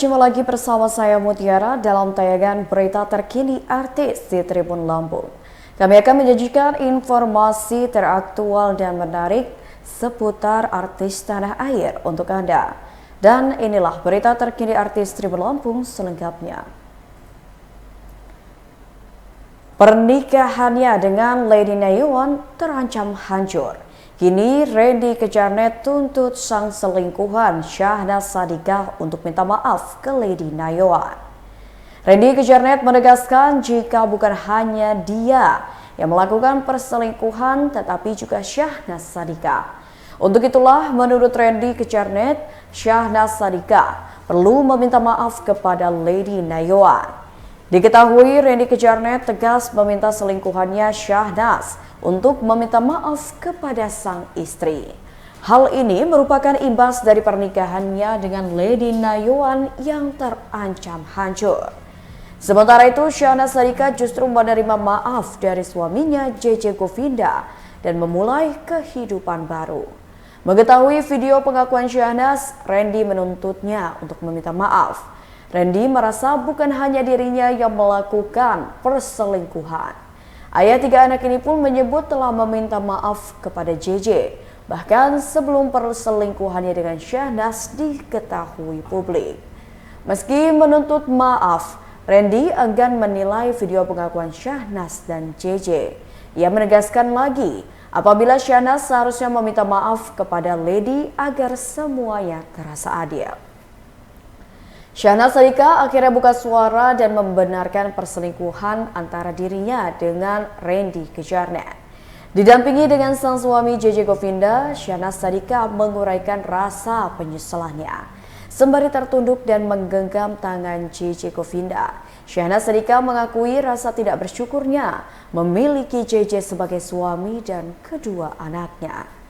berjumpa lagi bersama saya Mutiara dalam tayangan berita terkini artis di Tribun Lampung. Kami akan menyajikan informasi teraktual dan menarik seputar artis tanah air untuk Anda. Dan inilah berita terkini artis Tribun Lampung selengkapnya. Pernikahannya dengan Lady Nayawan terancam hancur. Kini Randy Kejarnet tuntut sang selingkuhan Syahnas Sadiqah untuk minta maaf ke Lady Nayawan. Randy Kejarnet menegaskan jika bukan hanya dia yang melakukan perselingkuhan tetapi juga Syahnas Sadiqah. Untuk itulah menurut Randy Kejarnet, Syahnas Sadiqah perlu meminta maaf kepada Lady Nayawan. Diketahui Randy Kejarnet tegas meminta selingkuhannya Syahnas untuk meminta maaf kepada sang istri. Hal ini merupakan imbas dari pernikahannya dengan Lady Nayawan yang terancam hancur. Sementara itu, Syahnas Sadiqah justru menerima maaf dari suaminya JJ Govinda dan memulai kehidupan baru. Mengetahui video pengakuan Syahnas, Randy menuntutnya untuk meminta maaf. Randy merasa bukan hanya dirinya yang melakukan perselingkuhan. Ayah tiga anak ini pun menyebut telah meminta maaf kepada JJ, bahkan sebelum perselingkuhannya dengan Syahnas diketahui publik. Meski menuntut maaf, Randy enggan menilai video pengakuan Syahnas dan JJ. Ia menegaskan lagi, apabila Syahnas seharusnya meminta maaf kepada Lady agar semuanya terasa adil. Syahnas Sadiqah akhirnya buka suara dan membenarkan perselingkuhan antara dirinya dengan Randy Kejarnet. Didampingi dengan sang suami JJ Govinda, Syahnas Sadiqah menguraikan rasa penyesalannya. Sembari tertunduk dan menggenggam tangan JJ Govinda, Syahnas Sadiqah mengakui rasa tidak bersyukurnya memiliki JJ sebagai suami dan kedua anaknya.